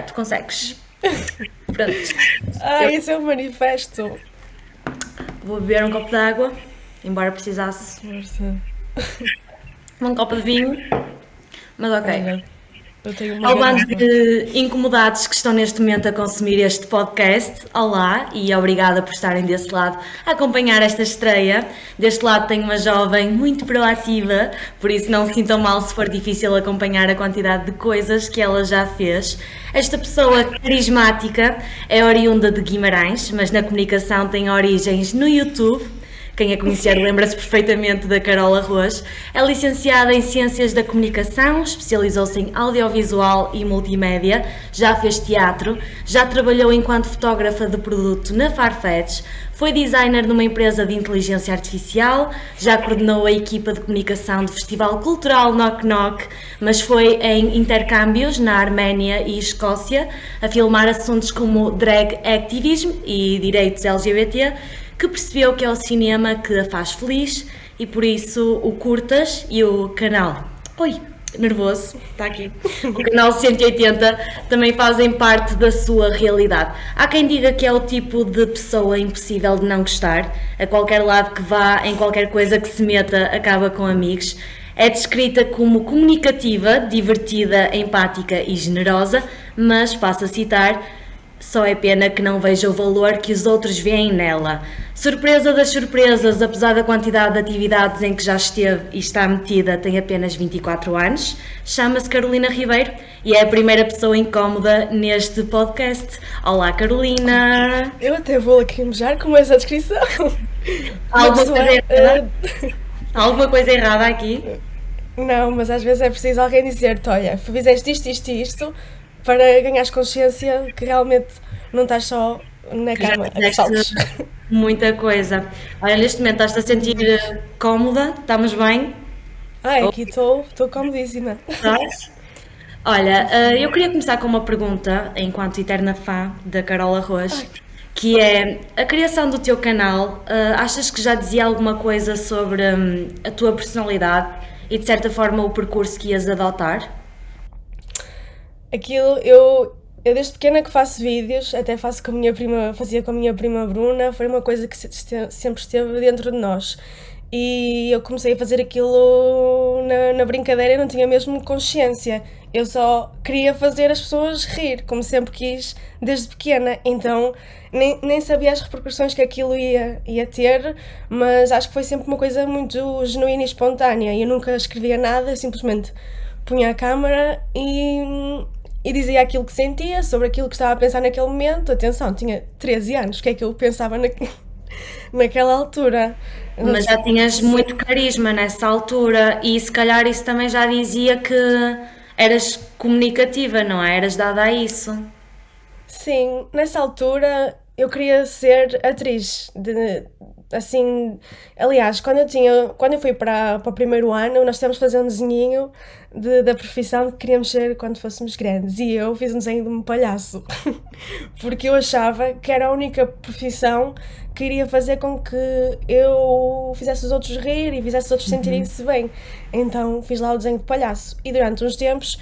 tu consegues. Pronto. Isso é um manifesto. Vou beber um copo de água, embora precisasse Força. um copo de vinho, mas ok. Olha, eu tenho uma Ao bando garrafa. de incomodados que estão neste momento a consumir este podcast, olá e obrigada por estarem desse lado a acompanhar esta estreia. Deste lado tenho uma jovem muito proativa, por isso não se sintam mal se for difícil acompanhar a quantidade de coisas que ela já fez. Esta pessoa carismática é oriunda de Guimarães, mas na comunicação tem origens no YouTube. Quem a conhecer lembra-se perfeitamente da Carol Arroz. É licenciada em Ciências da Comunicação, especializou-se em audiovisual e multimédia, já fez teatro, já trabalhou enquanto fotógrafa de produto na Farfetch, foi designer numa empresa de inteligência artificial, já coordenou a equipa de comunicação do Festival Cultural Knock Knock, mas foi em intercâmbios na Arménia e Escócia, a filmar assuntos como drag activism e direitos LGBT, que percebeu que é o cinema que a faz feliz e por isso o Curtas e o canal... Oi, nervoso, está aqui. O canal 180 também fazem parte da sua realidade. Há quem diga que é o tipo de pessoa impossível de não gostar. A qualquer lado que vá, em qualquer coisa que se meta, acaba com amigos. É descrita como comunicativa, divertida, empática e generosa, mas, passo a citar, só é pena que não veja o valor que os outros veem nela. Surpresa das surpresas, apesar da quantidade de atividades em que já esteve e está metida, tem apenas 24 anos. Chama-se Carolina Ribeiro e é a primeira pessoa incómoda neste podcast. Olá, Carolina! Eu até vou aqui mejar com essa descrição. Alguma coisa errada aqui? Não, mas às vezes é preciso alguém dizer-te, olha, fizeste isto e isto, para ganhares consciência que realmente não estás só na cama a saltos. Muita coisa. Olha, neste momento estás-te a sentir cómoda? Estamos bem? Aqui estou comodíssima. Estás? Olha, eu queria começar com uma pergunta, enquanto eterna fã da Carol Arroz, que é a criação do teu canal. Achas que já dizia alguma coisa sobre a tua personalidade e de certa forma o percurso que ias adotar? Aquilo, eu desde pequena que faço vídeos, até faço com a minha prima, fazia com a minha prima Bruna, foi uma coisa que sempre esteve dentro de nós. E eu comecei a fazer aquilo na brincadeira e não tinha mesmo consciência. Eu só queria fazer as pessoas rir, como sempre quis, desde pequena. Então nem sabia as repercussões que aquilo ia ter, mas acho que foi sempre uma coisa muito genuína e espontânea. Eu nunca escrevia nada, eu simplesmente punha a câmara e dizia aquilo que sentia, sobre aquilo que estava a pensar naquele momento. Atenção, tinha 13 anos, o que é que eu pensava naquela altura? Mas já tinhas muito carisma nessa altura e se calhar isso também já dizia que eras comunicativa, não é? Eras dada a isso. Sim, nessa altura eu queria ser atriz, assim, aliás, quando eu fui para o primeiro ano, nós tivemos de fazer um desenhinho da profissão que queríamos ser quando fôssemos grandes, e eu fiz um desenho de um palhaço, porque eu achava que era a única profissão que iria fazer com que eu fizesse os outros rir e fizesse os outros sentirem-se bem. Então fiz lá o desenho de palhaço, e durante uns tempos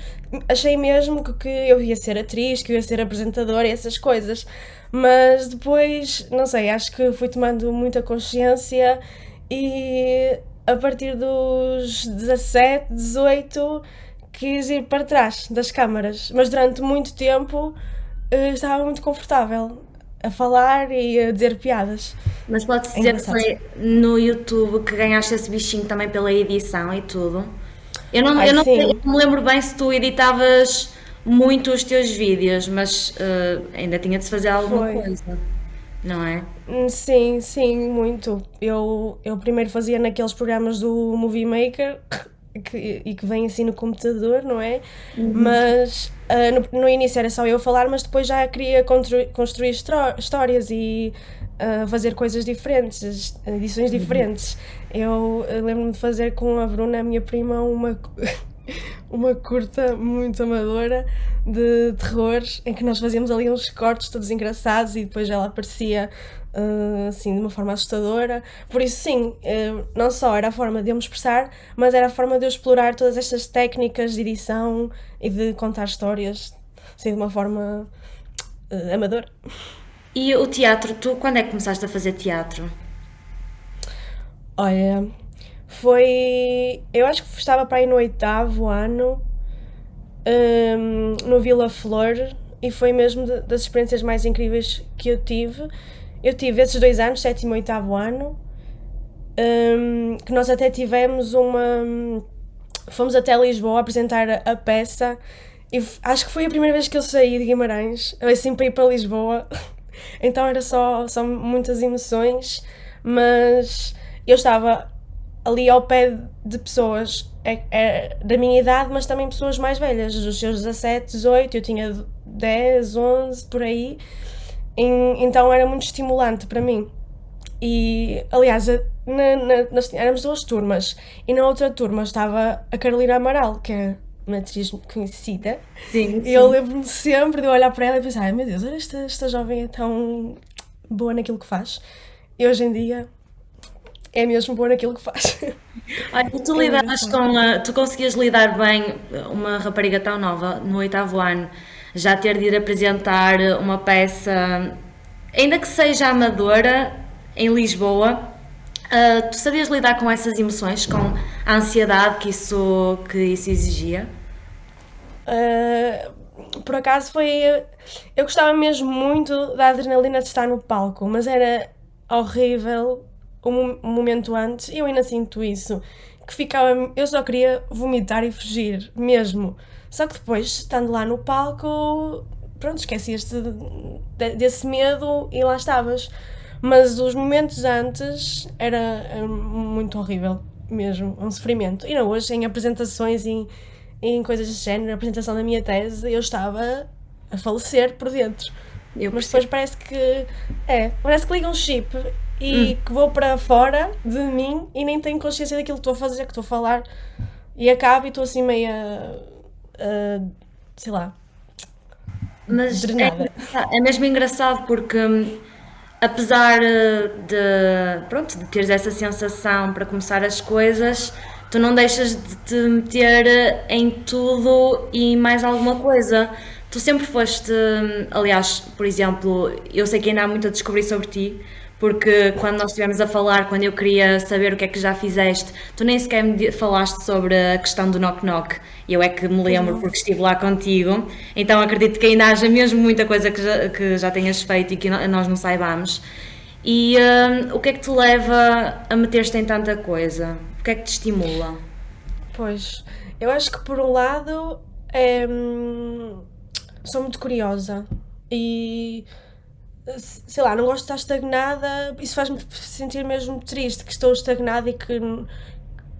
achei mesmo que eu ia ser atriz, que eu ia ser apresentadora e essas coisas. Mas depois, não sei, acho que fui tomando muita consciência e a partir dos 17, 18 quis ir para trás das câmaras. Mas durante muito tempo estava muito confortável a falar e a dizer piadas. Mas pode-se dizer que foi no YouTube que ganhaste esse bichinho também pela edição e tudo. Eu não me lembro bem se tu editavas muito os teus vídeos, mas ainda tinha de se fazer alguma coisa, não é? Sim, muito. Eu primeiro fazia naqueles programas do Movie Maker e que vem assim no computador, não é? Mas no início era só eu falar, mas depois já queria construir histórias e fazer coisas diferentes, edições diferentes. Eu lembro-me de fazer com a Bruna, a minha prima, uma curta muito amadora de terror, em que nós fazíamos ali uns cortes todos engraçados e depois ela aparecia assim de uma forma assustadora. Por isso sim, não só era a forma de eu me expressar, mas era a forma de eu explorar todas estas técnicas de edição e de contar histórias. assim de uma forma amadora. E o teatro, tu quando é que começaste a fazer teatro? Olha, foi. Eu acho que estava para aí no 8º ano, no Vila Flor, e foi mesmo das experiências mais incríveis que eu tive. Eu tive esses 2 anos, 7º e 8º ano, que nós até tivemos uma. Fomos até Lisboa apresentar a peça e acho que foi a primeira vez que eu saí de Guimarães, assim para ir para Lisboa. Então era só muitas emoções, mas eu estava ali ao pé de pessoas da minha idade, mas também pessoas mais velhas, dos seus 17, 18, eu tinha 10, 11, por aí, então era muito estimulante para mim. E, aliás, éramos 2 turmas, e na outra turma estava a Carolina Amaral, que é uma atriz conhecida, Sim, e eu sim. lembro-me sempre de olhar para ela e pensar, ai meu Deus, olha esta jovem é tão boa naquilo que faz. E hoje em dia é mesmo boa naquilo que faz. Olha, e tu É lidavas engraçado. tu conseguias lidar bem uma rapariga tão nova, no 8º ano, já ter de ir apresentar uma peça, ainda que seja amadora, em Lisboa, tu sabias lidar com essas emoções, com a ansiedade que isso exigia? Por acaso foi. Eu gostava mesmo muito da adrenalina de estar no palco, mas era horrível o momento antes, e eu ainda sinto isso. Que ficava. Eu só queria vomitar e fugir, mesmo. Só que depois, estando lá no palco, pronto, esquecias-te desse medo e lá estavas. Mas os momentos antes era muito horrível, mesmo, um sofrimento. E não, hoje em apresentações e em coisas desse género, a apresentação da minha tese, eu estava a falecer por dentro. Eu Mas depois percebo. parece que liga um chip e que vou para fora de mim e nem tenho consciência daquilo que estou a fazer, que estou a falar, e acabo e estou assim meia, sei lá, Mas drenada. é mesmo engraçado porque, apesar pronto, de teres essa sensação para começar as coisas, tu não deixas de te meter em tudo e mais alguma coisa. Tu sempre foste, aliás, por exemplo, eu sei que ainda há muito a descobrir sobre ti, porque quando nós estivemos a falar, quando eu queria saber o que é que já fizeste, tu nem sequer falaste sobre a questão do knock-knock. Eu é que me Pois lembro não. porque estive lá contigo, então acredito que ainda haja mesmo muita coisa que já tenhas feito e que nós não saibamos. E o que é que te leva a meter-te em tanta coisa? O que é que te estimula? Pois, eu acho que por um lado sou muito curiosa e sei lá, não gosto de estar estagnada, isso faz-me sentir mesmo triste que estou estagnada e que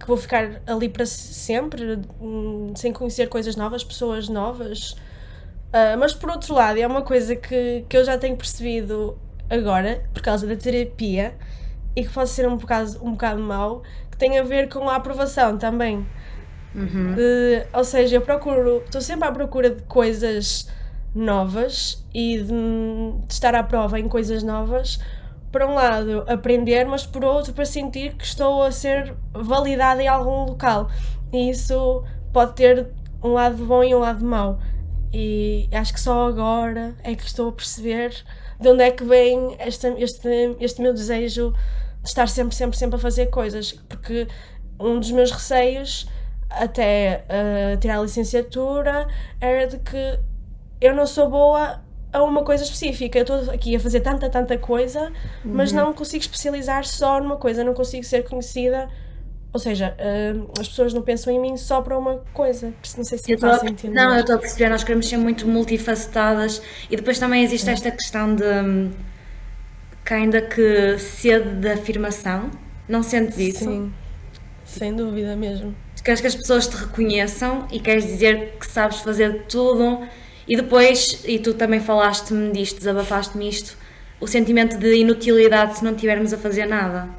vou ficar ali para sempre, sem conhecer coisas novas, pessoas novas. Mas por outro lado, é uma coisa que eu já tenho percebido agora, por causa da terapia, e que pode ser um bocado mau, que tem a ver com a aprovação também. Ou seja, estou sempre à procura de coisas novas e de estar à prova em coisas novas. Por um lado, aprender, mas por outro, para sentir que estou a ser validada em algum local. E isso pode ter um lado bom e um lado mau. E acho que só agora é que estou a perceber de onde é que vem este meu desejo de estar sempre, sempre, sempre a fazer coisas. Porque um dos meus receios, até tirar a licenciatura, era de que eu não sou boa a uma coisa específica. Eu estou aqui a fazer tanta, tanta coisa, mas não consigo especializar só numa coisa, não consigo ser conhecida. Ou seja, as pessoas não pensam em mim só para uma coisa. Não sei se Eu me estou a, faço não, entender. eu estou a perceber, nós queremos ser muito multifacetadas e depois também existe esta questão de que ainda que sede de afirmação, não sentes isso? Sim, sem dúvida mesmo. Queres que as pessoas te reconheçam e queres dizer que sabes fazer tudo e depois, e tu também falaste-me disto, desabafaste-me isto, o sentimento de inutilidade se não estivermos a fazer nada.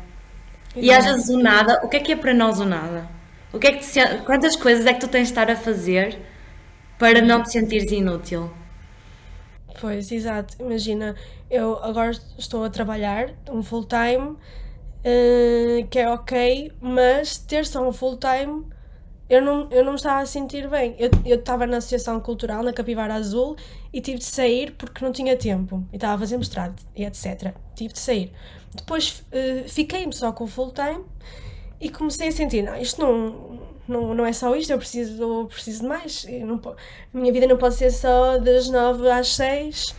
E às vezes Exato. o nada, o que é para nós o nada? O que é que quantas coisas é que tu tens de estar a fazer para não te sentires inútil? Pois, exato. Imagina, eu agora estou a trabalhar um full-time, que é ok, mas ter só um full-time eu não me estava a sentir bem. Eu estava na Associação Cultural, na Capivara Azul, e tive de sair porque não tinha tempo. E estava a fazer mestrado e etc. Tive de sair. Depois fiquei-me só com o full time e comecei a sentir, não, isto não é só isto, eu preciso de mais. A minha vida não pode ser só das 9 às 6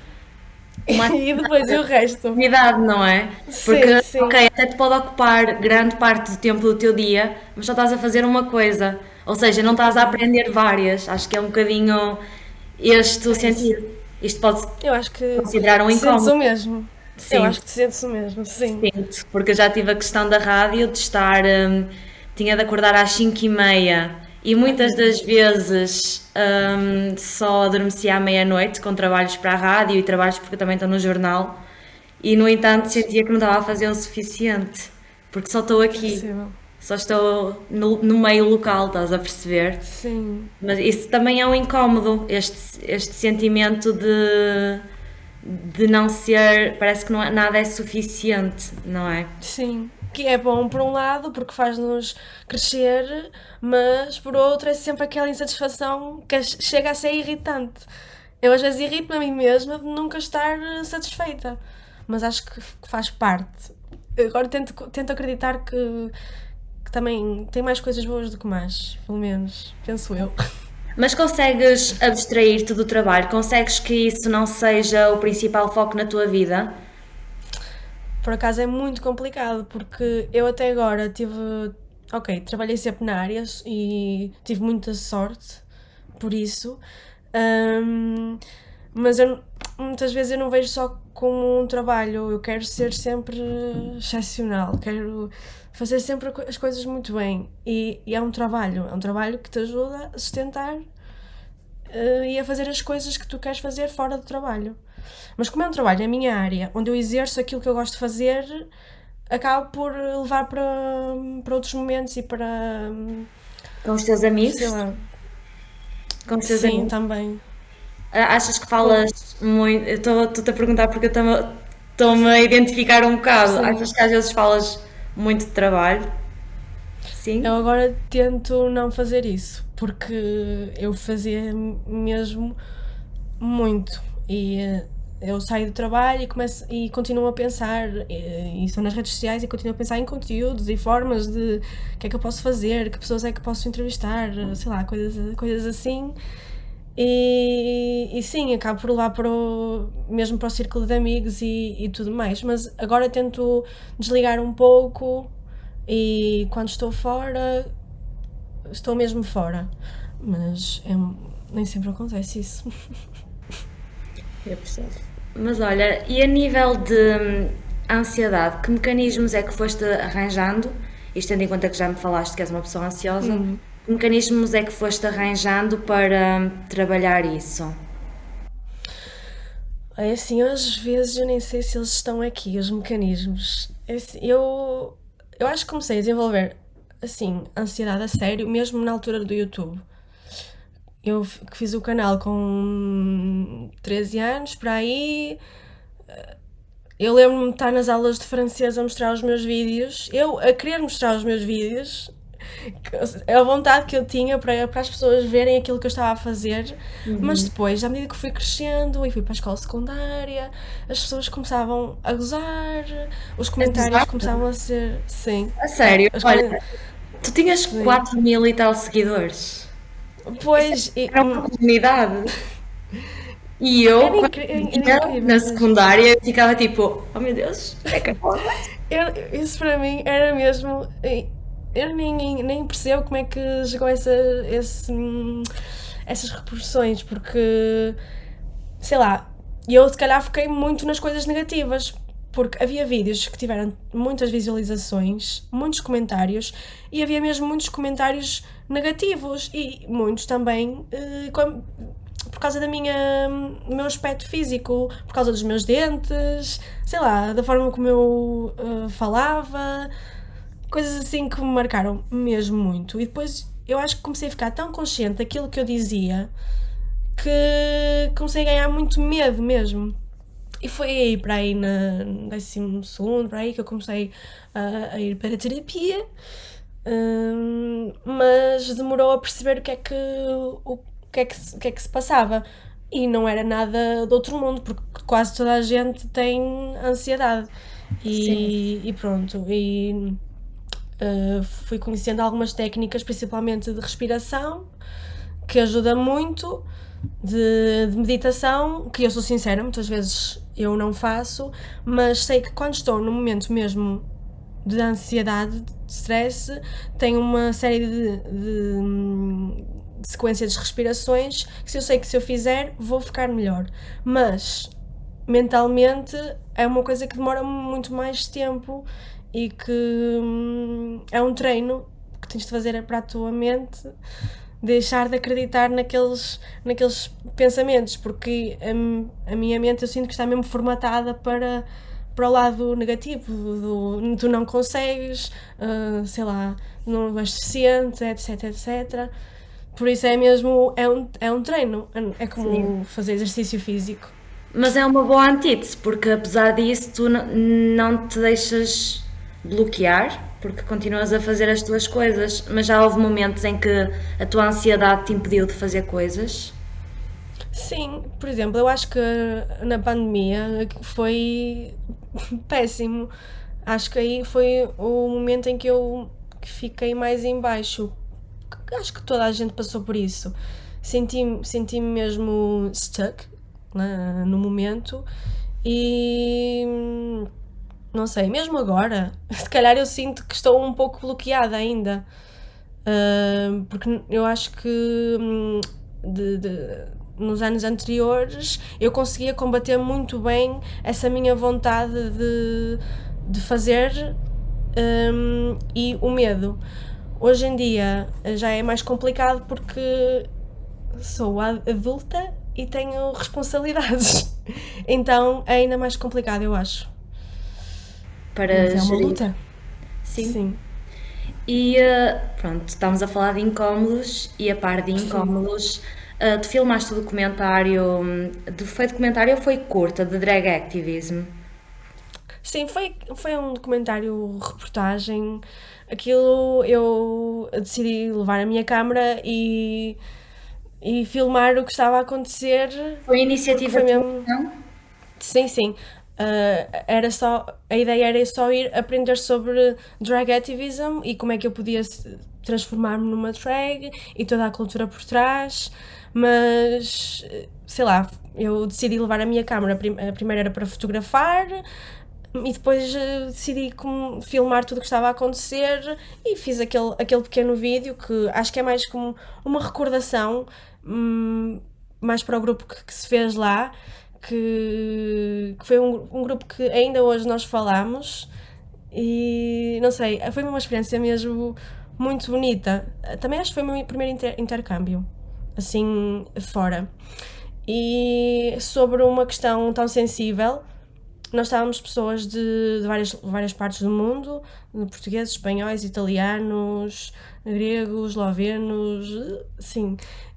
Uma e depois o resto. atividade, não é? Sim, Porque, sim. ok, até te pode ocupar grande parte do tempo do teu dia, mas só estás a fazer uma coisa. Ou seja, não estás a aprender várias. Acho que é um bocadinho este o É isso. sentido. Isto pode-se Eu acho que considerar um te sentes incómodo. o mesmo. Eu Sim, acho que te sentes o mesmo, sim. sinto, porque eu já tive a questão da rádio de estar, tinha de acordar às 5h30 e muitas das vezes só adormecia à meia-noite com trabalhos para a rádio e trabalhos porque eu também estou no jornal e no entanto sentia que não estava a fazer o suficiente, porque só estou aqui, Percebo. só estou no meio local, estás a perceber? Sim, Mas isso também é um incómodo, este sentimento de não ser, parece que nada é suficiente, não é? sim. Que é bom por um lado, porque faz-nos crescer, mas por outro é sempre aquela insatisfação que chega a ser irritante. Eu às vezes irrito-me a mim mesma de nunca estar satisfeita, mas acho que faz parte. Agora tento acreditar que também tem mais coisas boas do que más, pelo menos, penso eu. Mas consegues abstrair-te do trabalho? Consegues que isso não seja o principal foco na tua vida? Por acaso é muito complicado, porque eu até agora tive. Ok, trabalhei sempre na área e tive muita sorte por isso, Ahm, mas muitas vezes eu não vejo só como um trabalho, eu quero ser sempre excepcional, quero fazer sempre as coisas muito bem e é um trabalho que te ajuda a sustentar e a fazer as coisas que tu queres fazer fora do trabalho. Mas como é um trabalho na minha área, onde eu exerço aquilo que eu gosto de fazer, acabo por levar para outros momentos e para, Com os teus sei amigos? lá, Com os teus sim, amigos? também. Achas que Com, falas muito? Eu estou-te a perguntar porque eu estou-me a identificar um bocado. Achas sim. que às vezes falas muito de trabalho? Eu Sim? agora tento não fazer isso, porque eu fazia mesmo muito. E eu saio do trabalho e começo e continuo a pensar, e estou nas redes sociais e continuo a pensar em conteúdos e formas de o que é que eu posso fazer, que pessoas é que posso entrevistar, sei lá, coisas assim. E sim, acabo por levar mesmo para o círculo de amigos e tudo mais. Mas agora tento desligar um pouco e quando estou fora, estou mesmo fora. Mas nem sempre acontece isso. Eu percebo. Mas olha, e a nível de ansiedade, que mecanismos é que foste arranjando? Isto tendo em conta que já me falaste que és uma pessoa ansiosa, que mecanismos é que foste arranjando para trabalhar isso? É assim, às vezes eu nem sei se eles estão aqui, os mecanismos. É assim, eu acho que comecei a desenvolver, assim, ansiedade a sério, mesmo na altura do YouTube. Eu que fiz o canal com 13 anos, para aí. Eu lembro-me de estar nas aulas de francês a mostrar os meus vídeos, eu a querer mostrar os meus vídeos, a vontade que eu tinha para as pessoas verem aquilo que eu estava a fazer, mas depois, à medida que fui crescendo e fui para a escola secundária, as pessoas começavam a gozar, os comentários Exato. começavam a ser. Sim. A sério, Os olha, comen- tu tinhas Sim. 4.000 e tal seguidores. Isso Pois, era uma comunidade. E eu, quando era ia incrível na mesmo. secundária, ficava tipo, oh meu Deus, é que Isso para mim era mesmo. Eu nem percebo como é que chegou essas reproduções, porque sei lá, eu se calhar fiquei muito nas coisas negativas, porque havia vídeos que tiveram muitas visualizações, muitos comentários, e havia mesmo muitos comentários negativos, e muitos também por causa do meu aspecto físico, por causa dos meus dentes, sei lá, da forma como eu falava, coisas assim que me marcaram mesmo muito. E depois eu acho que comecei a ficar tão consciente daquilo que eu dizia que comecei a ganhar muito medo mesmo. E foi aí, para aí no 12º, para aí que eu comecei a ir para a terapia Mas demorou a perceber o que é que se passava. E não era nada do outro mundo, porque quase toda a gente tem ansiedade. Sim. E pronto. E fui conhecendo algumas técnicas, principalmente de respiração, que ajuda muito, de meditação, que eu sou sincera, muitas vezes eu não faço, mas sei que quando estou no momento mesmo de ansiedade, de stress, tenho uma série de sequências de respirações que, se eu sei que se eu fizer vou ficar melhor, mas mentalmente é uma coisa que demora muito mais tempo e que é um treino que tens de fazer para a tua mente deixar de acreditar naqueles pensamentos, porque a minha mente eu sinto que está mesmo formatada para o lado negativo, tu não consegues, sei lá, não és suficiente, etc, etc. Por isso é mesmo, é um treino, é Sim. como fazer exercício físico. Mas é uma boa antítese, porque apesar disso, tu não te deixas bloquear, porque continuas a fazer as tuas coisas, mas já houve momentos em que a tua ansiedade te impediu de fazer coisas. Sim, por exemplo, eu acho que na pandemia foi péssimo. Acho que aí foi o momento em que eu que fiquei mais em baixo. Acho que toda a gente passou por isso. Senti-me mesmo stuck, né, no momento e não sei, mesmo agora, se calhar eu sinto que estou um pouco bloqueada ainda. Porque eu acho que nos anos anteriores eu conseguia combater muito bem essa minha vontade de fazer, e o medo. Hoje em dia já é mais complicado porque sou adulta e tenho responsabilidades. Então é ainda mais complicado, eu acho. Para Mas é uma gerir. luta. Sim. Sim, E pronto, estamos a falar de incómodos e a par de sim. incómodos, tu filmaste o documentário, foi documentário ou foi curta, de drag activism? Sim, foi um documentário reportagem. Aquilo eu decidi levar a minha câmera e filmar o que estava a acontecer, Foi porque iniciativa foi tua, mesmo. não? Sim, sim. Era só. A ideia era só ir aprender sobre drag activism e como é que eu podia transformar-me numa drag e toda a cultura por trás, mas sei lá, eu decidi levar a minha câmera. A primeira era para fotografar e depois decidi filmar tudo o que estava a acontecer e fiz aquele pequeno vídeo que acho que é mais como uma recordação, mais para o grupo que se fez lá, que foi um grupo que ainda hoje nós falamos e não sei, foi uma experiência mesmo muito bonita. Também acho que foi o meu primeiro intercâmbio, assim, fora. E sobre uma questão tão sensível, nós estávamos pessoas de várias partes do mundo, portugueses, espanhóis, italianos, gregos, eslovenos, sim.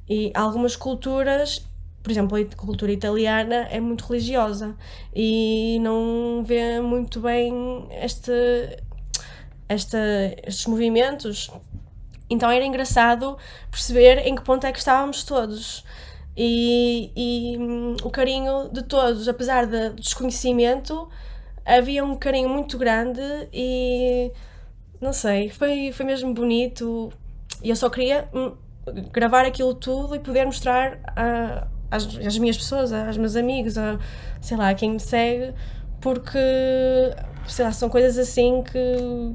E algumas culturas, por exemplo, a cultura italiana é muito religiosa e não vê muito bem esta, estes movimentos. Então era engraçado perceber em que ponto é que estávamos todos. O carinho de todos, apesar do desconhecimento, havia um carinho muito grande e não sei, foi mesmo bonito. E eu só queria gravar aquilo tudo e poder mostrar às minhas pessoas, aos meus amigos, sei lá, a quem me segue, porque sei lá, são coisas assim que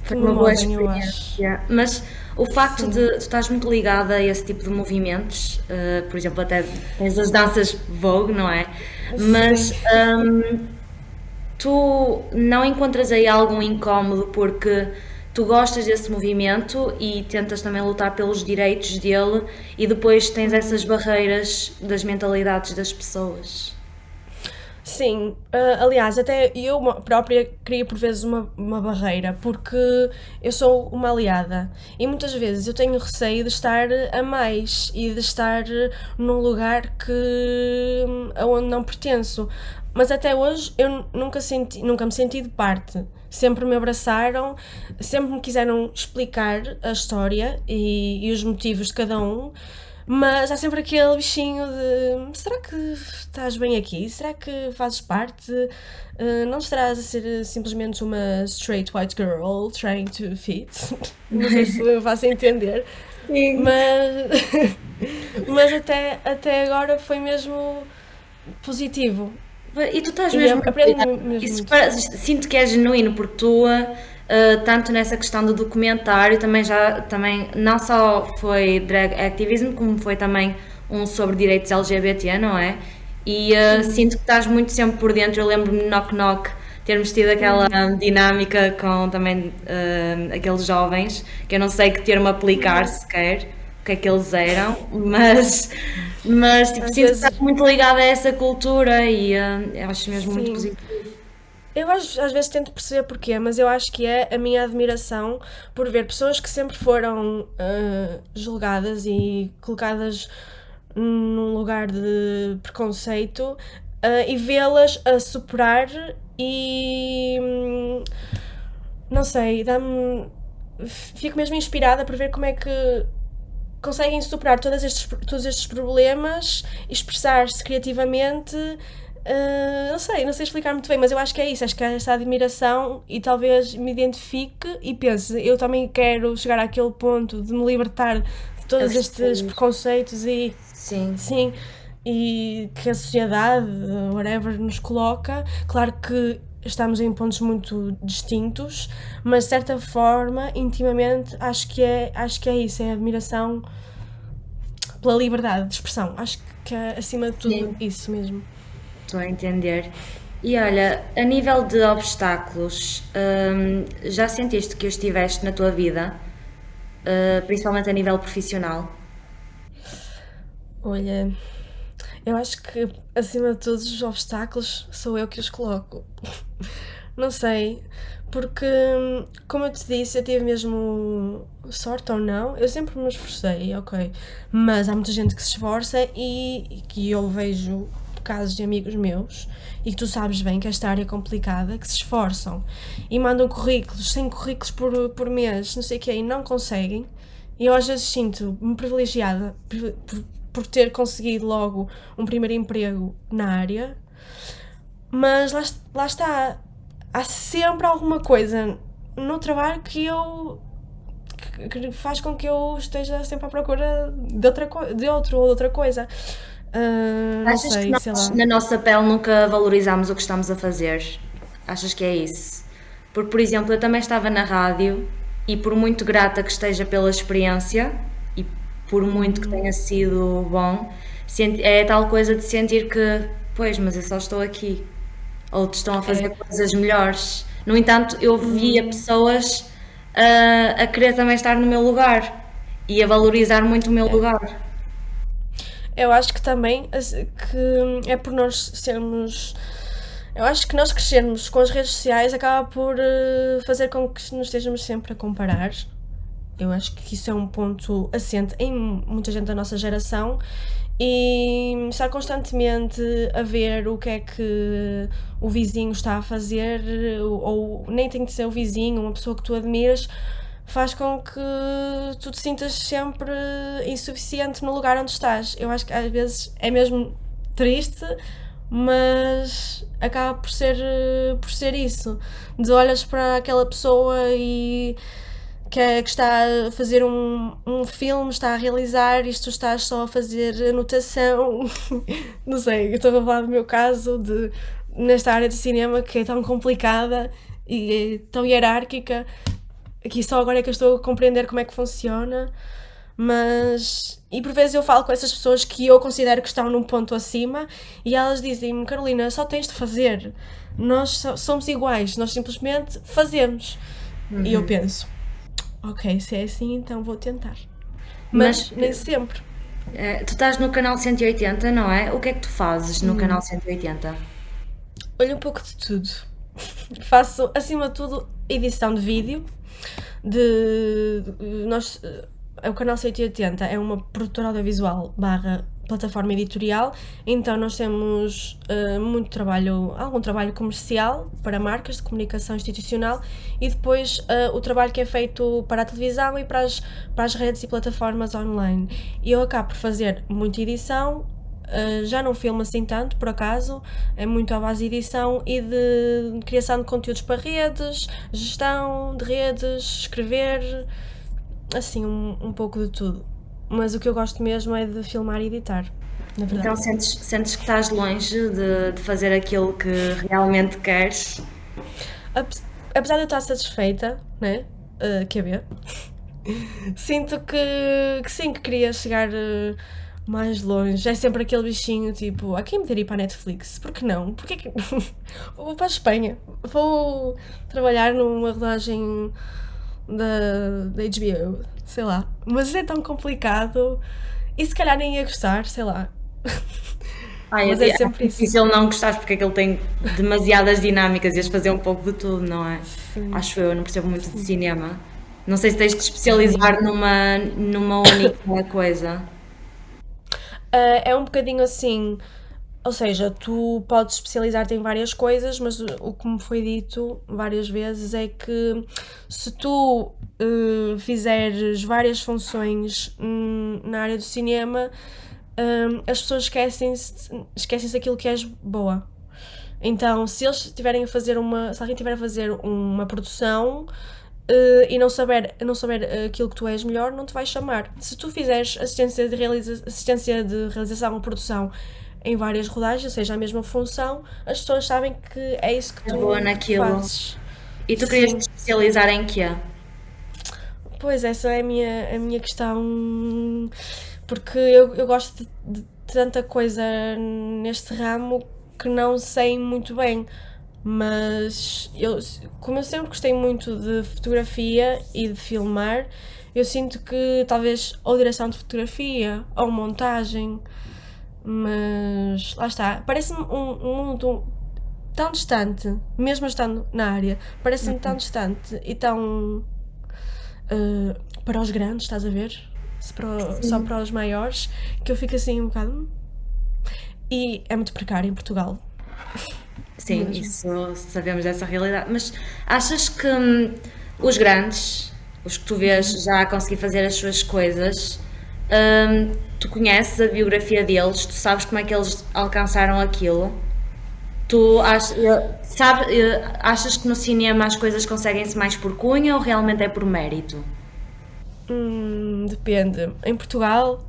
Foi me uma boa movem, eu acho. experiência. Mas o facto Sim, de tu estás muito ligada a esse tipo de movimentos, por exemplo, até tens as danças Vogue, não é? sim. Mas tu não encontras aí algum incómodo porque tu gostas desse movimento e tentas também lutar pelos direitos dele e depois tens essas barreiras das mentalidades das pessoas. Sim, aliás, até eu própria crio por vezes uma barreira, porque eu sou uma aliada e muitas vezes eu tenho receio de estar a mais e de estar num lugar aonde não pertenço. mas até hoje eu nunca me senti de parte. Sempre me abraçaram, sempre me quiseram explicar a história e os motivos de cada um, mas há sempre aquele bichinho de será que estás bem aqui? Será que fazes parte? Não estarás a ser simplesmente uma straight white girl trying to fit? Não sei se eu faço entender, Sim. mas, mas até agora foi mesmo positivo. E tu estás E mesmo a aprendo cuidar. mesmo Isso muito. sinto que é genuíno, porque tu, tanto nessa questão do documentário, também não só foi drag activism, como foi também um sobre direitos LGBT, não é? E sinto que estás muito sempre por dentro. Eu lembro-me no Knock Knock termos tido aquela dinâmica com também aqueles jovens, que eu não sei que termo aplicar sequer, o que é que eles eram, mas tipo, Às sinto que estás vezes, muito ligada a essa cultura e eu acho mesmo muito sim. positivo. Eu às vezes tento perceber porquê, mas eu acho que é a minha admiração por ver pessoas que sempre foram julgadas e colocadas num lugar de preconceito e vê-las a superar e não sei, dá-me. Fico mesmo inspirada por ver como é que conseguem superar todos estes problemas, expressar-se criativamente. Não sei explicar muito bem, mas eu acho que é isso. Acho que é essa admiração e talvez me identifique e pense, eu também quero chegar àquele ponto de me libertar de Eu todos estes percebo. preconceitos e Sim, sim, e que a sociedade, whatever, nos coloca. Claro que estamos em pontos muito distintos, mas de certa forma, intimamente, acho que é isso, é a admiração pela liberdade de expressão. Acho que é acima de tudo sim, isso mesmo. estou a entender. E olha, a nível de obstáculos, já sentiste que os tiveste na tua vida, principalmente a nível profissional? Olha, eu acho que acima de todos os obstáculos sou eu que os coloco. Não sei, porque como eu te disse, eu tive mesmo sorte ou não, eu sempre me esforcei, ok. Mas há muita gente que se esforça e que eu vejo casos de amigos meus e que tu sabes bem que esta área é complicada, que se esforçam e mandam currículos, 100 currículos por mês, não sei o que, e não conseguem. E eu às vezes sinto-me privilegiada por ter conseguido logo um primeiro emprego na área, mas lá está, há sempre alguma coisa no trabalho que faz com que eu esteja sempre à procura de outra coisa. Não Achas que sei, sei nós, lá. na nossa pele, nunca valorizamos o que estamos a fazer? Achas que é isso? Porque, por exemplo, eu também estava na rádio e, por muito grata que esteja pela experiência e por muito que tenha sido bom, é tal coisa de sentir que, pois, mas eu só estou aqui. Outros estão a fazer É, coisas melhores. No entanto, eu via pessoas a querer também estar no meu lugar e a valorizar muito o meu é. lugar. Eu acho que também que é por nós sermos. Eu acho que nós crescermos com as redes sociais acaba por fazer com que nos estejamos sempre a comparar. Eu acho que isso é um ponto assente em muita gente da nossa geração e estar constantemente a ver o que é que o vizinho está a fazer, ou nem tem de ser o vizinho, uma pessoa que tu admiras, faz com que tu te sintas sempre insuficiente no lugar onde estás. Eu acho que às vezes é mesmo triste, mas acaba por ser isso. De olhas para aquela pessoa e que está a fazer um filme, está a realizar, isto estás só a fazer anotação. Não sei, eu estou a falar do meu caso nesta área de cinema que é tão complicada e tão hierárquica que só agora é que eu estou a compreender como é que funciona. Mas. E por vezes eu falo com essas pessoas que eu considero que estão num ponto acima e elas dizem-me: Carolina, só tens de fazer. Nós somos iguais, nós simplesmente fazemos. E eu penso: ok, se é assim, então vou tentar. Mas Mas nem sempre. tu estás no canal 180, não é? O que é que tu fazes no canal 180? Olho um pouco de tudo. Faço, acima de tudo, edição de vídeo. De, nós, o canal 180 é uma produtora audiovisual barra plataforma editorial, então nós temos algum trabalho comercial para marcas de comunicação institucional e depois o trabalho que é feito para a televisão e para as redes e plataformas online. E eu acabo por fazer muita edição, já não filmo assim tanto, por acaso, é muito à base de edição e de criação de conteúdos para redes, gestão de redes, escrever, assim, um pouco de tudo. Mas o que eu gosto mesmo é de filmar e editar, na verdade. Então sentes que estás longe de fazer aquilo que realmente queres? Apesar de eu estar satisfeita, né? Quer ver? Sinto que sim, que queria chegar mais longe. É sempre aquele bichinho tipo, a quem me ter ir para a Netflix? Por que não? Porque que... Vou para a Espanha. Vou trabalhar numa rodagem da HBO, sei lá. Mas é tão complicado e se calhar nem ia gostar, sei lá. Ai, Mas é é sempre isso. difícil não gostares porque aquilo tem demasiadas dinâmicas e ias fazer um pouco de tudo, não é? Sim. Acho eu não percebo muito de cinema. Não sei se tens de te especializar numa única coisa. É um bocadinho assim, ou seja, tu podes especializar-te em várias coisas, mas o que me foi dito várias vezes é que se tu fizeres várias funções na área do cinema, as pessoas esquecem-se daquilo que és boa. Então, se eles estiverem a fazer se alguém estiver a fazer uma produção e não saber aquilo que tu és melhor, não te vai chamar. Se tu fizeres assistência de realização ou produção em várias rodagens, ou seja, a mesma função, as pessoas sabem que é isso que É tu boa naquilo. fazes. E tu querias te Sim. especializar em quê? Pois, essa é a minha questão, porque eu gosto de tanta coisa neste ramo que não sei muito bem, mas como eu sempre gostei muito de fotografia e de filmar, eu sinto que talvez ou direção de fotografia ou montagem, mas lá está, parece-me um mundo tão distante, mesmo estando na área, parece-me tão distante e tão para os grandes, estás a ver? Só para os maiores, que eu fico assim um bocado. E é muito precário em Portugal. Sim, Mesmo. isso sabemos dessa realidade. Mas achas que os grandes, os que tu vês já a conseguir fazer as suas coisas, tu conheces a biografia deles, tu sabes como é que eles alcançaram aquilo? Tu achas que no cinema as coisas conseguem-se mais por cunha ou realmente é por mérito? Depende. Em Portugal,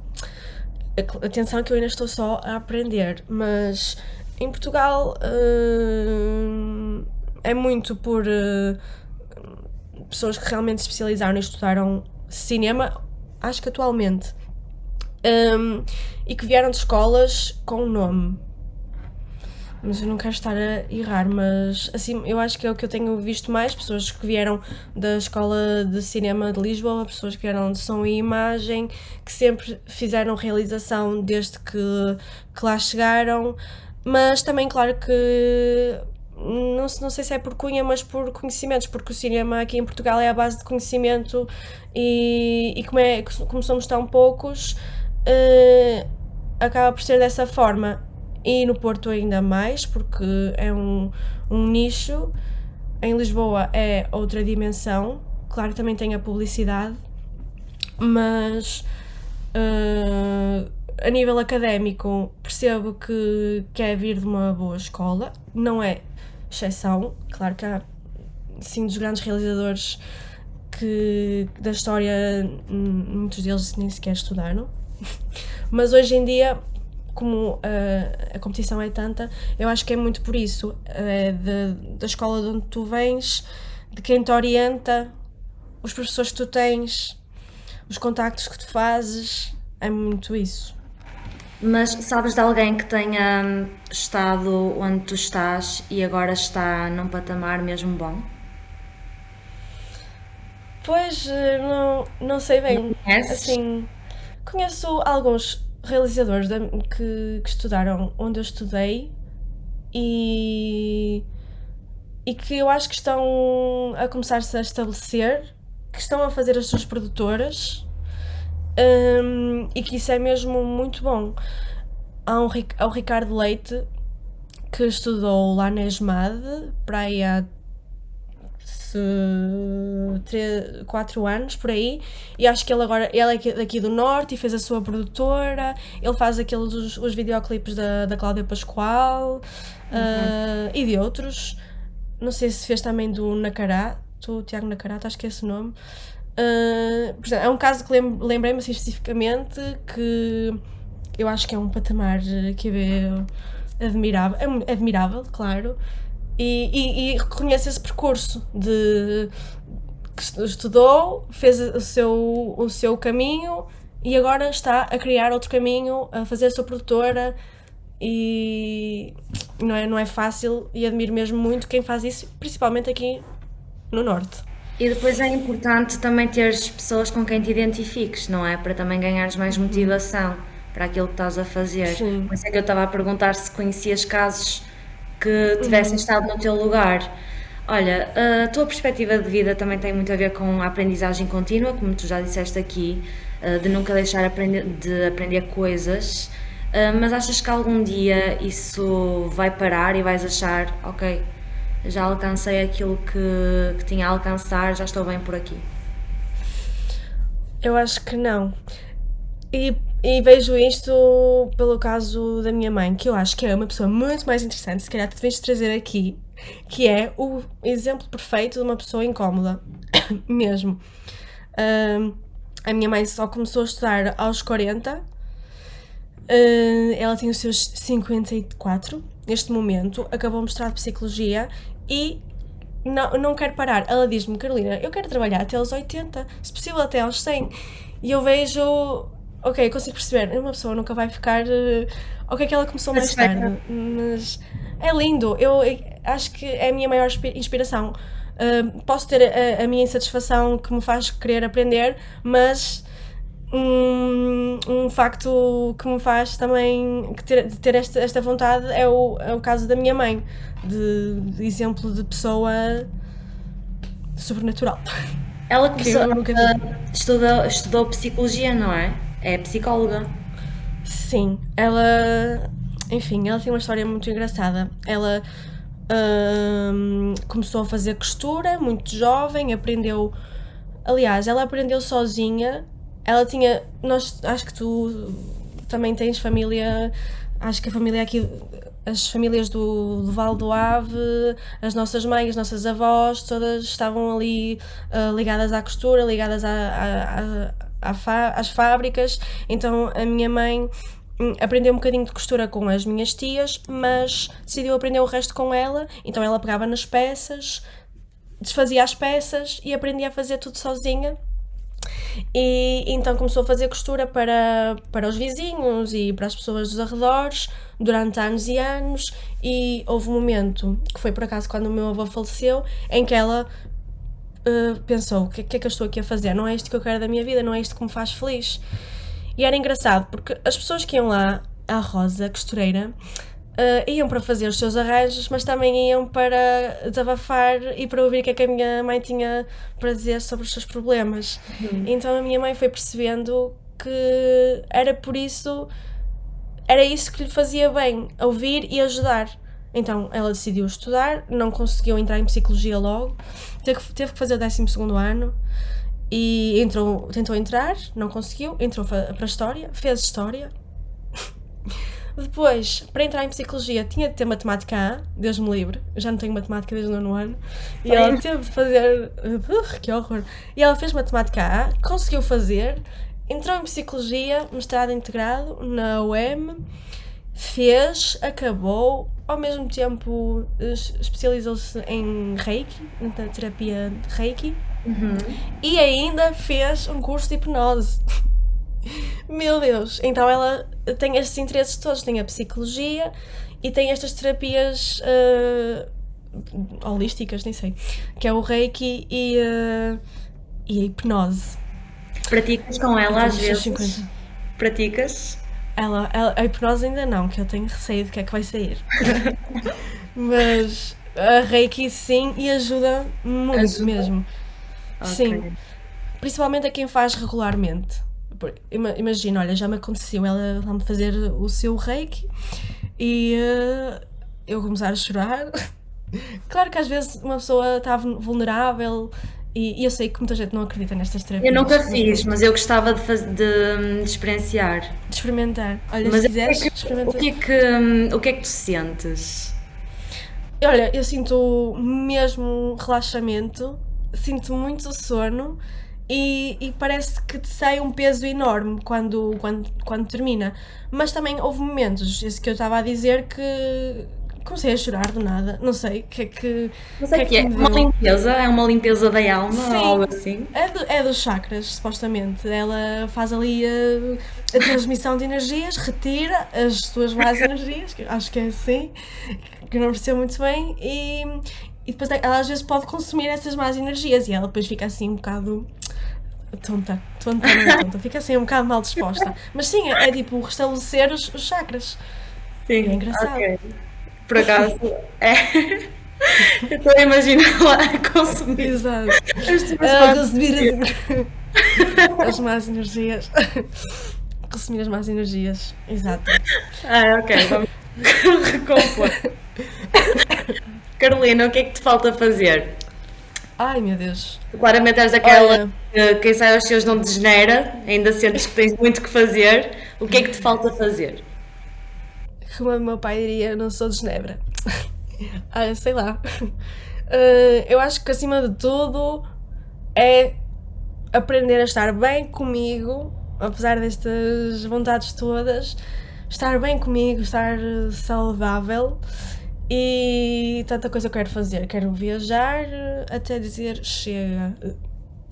atenção que eu ainda estou só a aprender, mas em Portugal é muito por pessoas que realmente se especializaram e estudaram cinema, acho que atualmente, e que vieram de escolas com nome. Mas eu não quero estar a errar, mas assim, eu acho que é o que eu tenho visto mais, pessoas que vieram da Escola de Cinema de Lisboa, pessoas que vieram de som e imagem, que sempre fizeram realização desde que lá chegaram, mas também claro que não sei se é por cunha, mas por conhecimentos, porque o cinema aqui em Portugal é a base de conhecimento e como somos tão poucos, acaba por ser dessa forma. E no Porto ainda mais, porque é um nicho. Em Lisboa é outra dimensão. Claro que também tem a publicidade, mas a nível académico percebo que é vir de uma boa escola. Não é exceção. Claro que há sim dos grandes realizadores da história, muitos deles nem sequer estudaram. Mas hoje em dia, como a competição é tanta, eu acho que é muito por isso, da escola de onde tu vens, de quem te orienta, os professores que tu tens, os contactos que tu fazes, é muito isso. Mas sabes de alguém que tenha estado onde tu estás e agora está num patamar mesmo bom? Pois, não sei bem, Conheces? assim, conheço alguns realizadores que estudaram onde eu estudei e que eu acho que estão a começar-se a estabelecer, que estão a fazer as suas produtoras e que isso é mesmo muito bom. Há o Ricardo Leite, que estudou lá na ESMAD para aí há 4 anos, por aí, e acho que ele é daqui do Norte e fez a sua produtora. Ele faz os videoclipes da Cláudia Pascoal, e de outros. Não sei se fez também do Nakarato, Tiago Nakarato, acho que é esse o nome. Por exemplo, é um caso que lembrei-me assim, especificamente, que eu acho que é um patamar que é admirável, claro, e reconheço esse percurso de que estudou, fez o seu caminho e agora está a criar outro caminho, a fazer a sua produtora, e não é fácil, e admiro mesmo muito quem faz isso, principalmente aqui no Norte. E depois é importante também teres pessoas com quem te identifiques, não é? Para também ganhares mais motivação para aquilo que estás a fazer. Sim. Por isso é que eu estava a perguntar se conhecias casos que tivessem estado no teu lugar. Olha, a tua perspectiva de vida também tem muito a ver com a aprendizagem contínua, como tu já disseste aqui, de nunca deixar de aprender coisas. Mas achas que algum dia isso vai parar e vais achar, ok, já alcancei aquilo que tinha a alcançar, já estou bem por aqui? Eu acho que não. E vejo isto pelo caso da minha mãe, que eu acho que é uma pessoa muito mais interessante, se calhar te deves trazer aqui, que é o exemplo perfeito de uma pessoa incómoda, mesmo. A minha mãe só começou a estudar aos 40, ela tem os seus 54, neste momento, acabou de mostrar Psicologia e não quero parar. Ela diz-me: Carolina, eu quero trabalhar até aos 80, se possível até aos 100. E eu vejo, ok, consigo perceber, uma pessoa nunca vai ficar. Ok, que ela começou mais tarde, mas é lindo. Eu acho que é a minha maior inspiração. Posso ter a minha insatisfação que me faz querer aprender, mas um facto que me faz também ter esta vontade é o caso da minha mãe, de exemplo de pessoa sobrenatural. Ela Que começou, eu nunca vi. estudou psicologia, não é? É psicóloga. Sim, enfim, ela tem uma história muito engraçada. Ela começou a fazer costura muito jovem, aliás, ela aprendeu sozinha. Ela tinha, acho que tu também tens família, acho que a família aqui, as famílias do Vale do Ave, as nossas mães, as nossas avós, todas estavam ali ligadas à costura, ligadas às fábricas. Então a minha mãe aprendeu um bocadinho de costura com as minhas tias, mas decidiu aprender o resto com ela. Então ela pegava nas peças, desfazia as peças e aprendia a fazer tudo sozinha. E então começou a fazer costura para os vizinhos e para as pessoas dos arredores durante anos e anos. E houve um momento, que foi por acaso quando o meu avô faleceu, em que ela pensou: o que é que eu estou aqui a fazer? Não é isto que eu quero da minha vida, não é isto que me faz feliz. E era engraçado porque as pessoas que iam lá à Rosa, costureira, iam para fazer os seus arranjos, mas também iam para desabafar e para ouvir o que é que a minha mãe tinha para dizer sobre os seus problemas. Então a minha mãe foi percebendo que era isso que lhe fazia bem, ouvir e ajudar. Então ela decidiu estudar, não conseguiu entrar em psicologia logo, teve que fazer o 12º ano e tentou entrar, não conseguiu, entrou para a História, fez História. Depois, para entrar em Psicologia, tinha de ter Matemática A, Deus me livre, eu já não tenho Matemática desde o 9º ano, e ela teve de fazer, que horror, e ela fez Matemática A, conseguiu fazer, entrou em Psicologia, mestrado integrado na UEM, acabou, ao mesmo tempo especializou-se em Reiki, na terapia de Reiki, e ainda fez um curso de hipnose. Meu Deus! Então ela tem estes interesses todos, tem a psicologia e tem estas terapias holísticas, nem sei, que é o Reiki e a hipnose. Praticas com ela às Tem os seus vezes? 50. Praticas? A hipnose ainda não, que eu tenho receio de que é que vai sair. Mas a Reiki sim, e ajuda muito. Ajuda? Mesmo. Ok. Sim. Principalmente a quem faz regularmente. Imagina, olha, já me aconteceu ela lá me fazer o seu reiki e eu começar a chorar. Claro que às vezes uma pessoa está vulnerável e eu sei que muita gente não acredita nestas Eu terapias. nunca fiz, mas eu gostava de experienciar. De experimentar. Olha, Mas se o que é quiseres, que, experimenta. o que é que tu sentes? Olha, eu sinto mesmo relaxamento, sinto muito sono e parece que te sai um peso enorme quando termina. Mas também houve momentos, esse que eu estava a dizer, que comecei a chorar do nada. Não sei o que é que, Não o que sei é o que que é. me Uma deu. limpeza? É uma limpeza da alma ou algo Sim, assim? é dos chakras, supostamente. Ela faz ali a transmissão de energias, retira as tuas más energias, que eu acho que é assim, que eu não percebo muito bem, e depois ela às vezes pode consumir essas más energias e ela depois fica assim um bocado tonta. Tonta não é tonta, fica assim um bocado mal disposta. Mas sim, é tipo restabelecer os chakras. E é Sim, engraçado. ok. Por acaso, é. Eu estou a imaginar-la a consumir Exato. as tuas más Consumir energias. as más energias. Consumir as más energias. Exato. Ok, vamos recompor. Carolina, o que é que te falta fazer? Ai meu Deus. Tu claramente és daquela Olha, que quem sai aos seus não degenera, ainda sentes que tens muito que fazer. O que é que te falta fazer? como o meu pai diria, não sou de Genebra. Sei lá. Eu acho que acima de tudo é aprender a estar bem comigo, apesar destas vontades todas, estar bem comigo, estar saudável e tanta coisa que eu quero fazer. Quero viajar até dizer chega.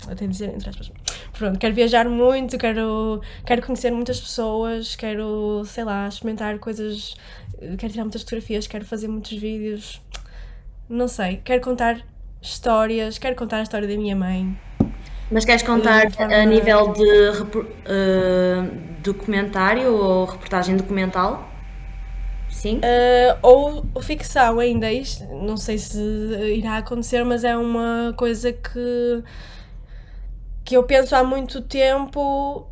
Até dizer entre aspas. Pronto, quero viajar muito, quero conhecer muitas pessoas, quero, sei lá, experimentar coisas, quero tirar muitas fotografias, quero fazer muitos vídeos. Não sei, quero contar histórias, quero contar a história da minha mãe. Mas queres De contar uma forma. a nível de documentário ou reportagem documental? Sim? Ou ficção ainda, isto, não sei se irá acontecer, mas é uma coisa que eu penso há muito tempo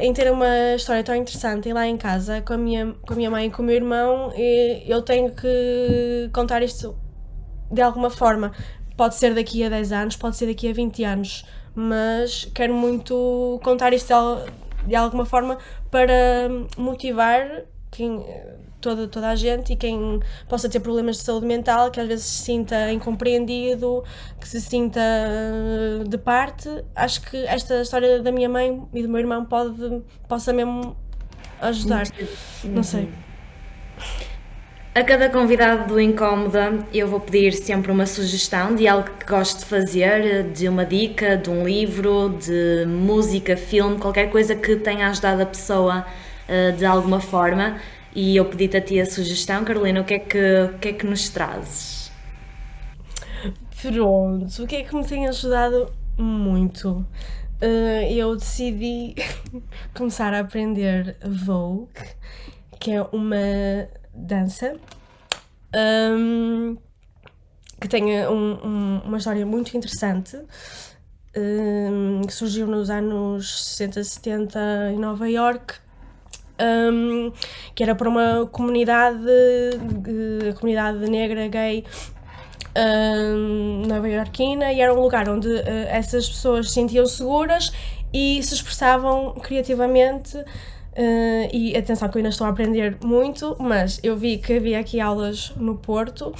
em ter uma história tão interessante e lá em casa com a minha mãe e com o meu irmão e eu tenho que contar isto de alguma forma. Pode ser daqui a 10 anos, pode ser daqui a 20 anos, mas quero muito contar isto de alguma forma para motivar toda a gente e quem possa ter problemas de saúde mental, que às vezes se sinta incompreendido, que se sinta de parte. Acho que esta história da minha mãe e do meu irmão possa mesmo ajudar. Não sei. A cada convidado do Incómoda eu vou pedir sempre uma sugestão de algo que gosto de fazer, de uma dica, de um livro, de música, filme, qualquer coisa que tenha ajudado a pessoa de alguma forma. E eu pedi-te a ti a sugestão, Carolina, o que é que nos trazes? Pronto, o que é que me tem ajudado muito? Eu decidi começar a aprender Vogue, que é uma dança que tem uma história muito interessante, que surgiu nos anos 60, 70 em Nova York. Que era para uma comunidade, a comunidade negra gay nova-iorquina, e era um lugar onde essas pessoas se sentiam seguras e se expressavam criativamente. E atenção que eu ainda estou a aprender muito, mas eu vi que havia aqui aulas no Porto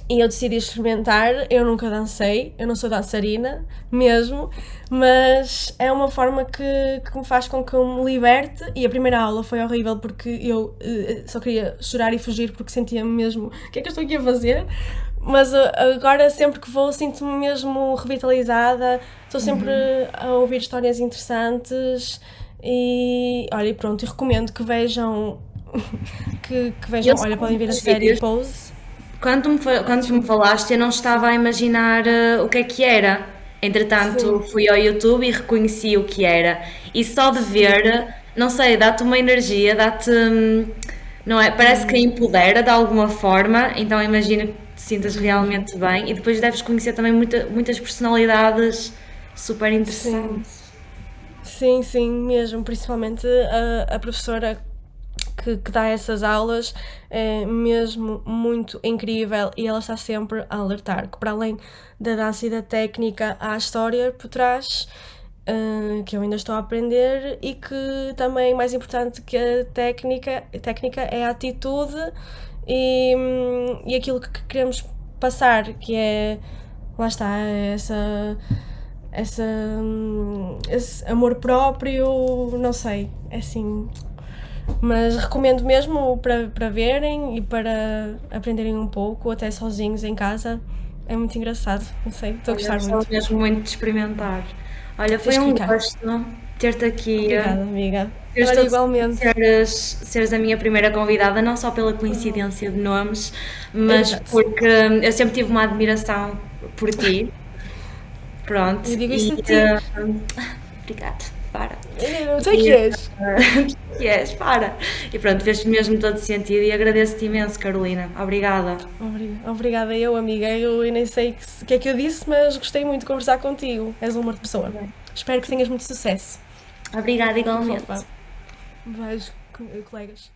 e eu decidi experimentar. Eu nunca dancei, eu não sou dançarina mesmo, mas é uma forma que me faz com que eu me liberte. E a primeira aula foi horrível porque eu só queria chorar e fugir porque sentia-me mesmo, o que é que eu estou aqui a fazer? Mas agora sempre que vou sinto-me mesmo revitalizada, estou sempre a ouvir histórias interessantes e olha, e pronto, e recomendo que vejam olha, podem ver a série Pose. Quando tu me falaste, eu não estava a imaginar o que é que era. Entretanto, Sim. fui ao YouTube e reconheci o que era. E só de ver, não sei, dá-te uma energia, dá-te. Não é? Parece que a empodera de alguma forma. Então, imagino que te sintas realmente bem. E depois deves conhecer também muitas personalidades super Sim. interessantes. Sim, sim, mesmo, principalmente a professora que dá essas aulas é mesmo muito incrível e ela está sempre a alertar que para além da dança e da técnica há a história por trás que eu ainda estou a aprender e que também mais importante que a técnica é a atitude e aquilo que queremos passar, que é lá está, essa, esse amor próprio, não sei, é assim. Mas recomendo mesmo para verem e para aprenderem um pouco, até sozinhos em casa. É muito engraçado, não sei, estou a Olha, gostar gostava muito. mesmo muito de experimentar. Olha, Tens foi que um ficar. gosto ter-te aqui. Obrigada, amiga. Eu Olha, estou de igualmente. seres a minha primeira convidada, não só pela coincidência de nomes, mas Exato. porque eu sempre tive uma admiração por ti. Pronto, Eu digo e. isso de ti. Obrigada, para. Tu é que E, és. que és, para. E pronto, fez mesmo todo sentido e agradeço-te imenso, Carolina. Obrigada. Obrigada eu, amiga. Eu nem sei o que é que eu disse, mas gostei muito de conversar contigo. És um amor de pessoa. Espero que tenhas muito sucesso. Obrigada igualmente. Fofa. Vais, colegas.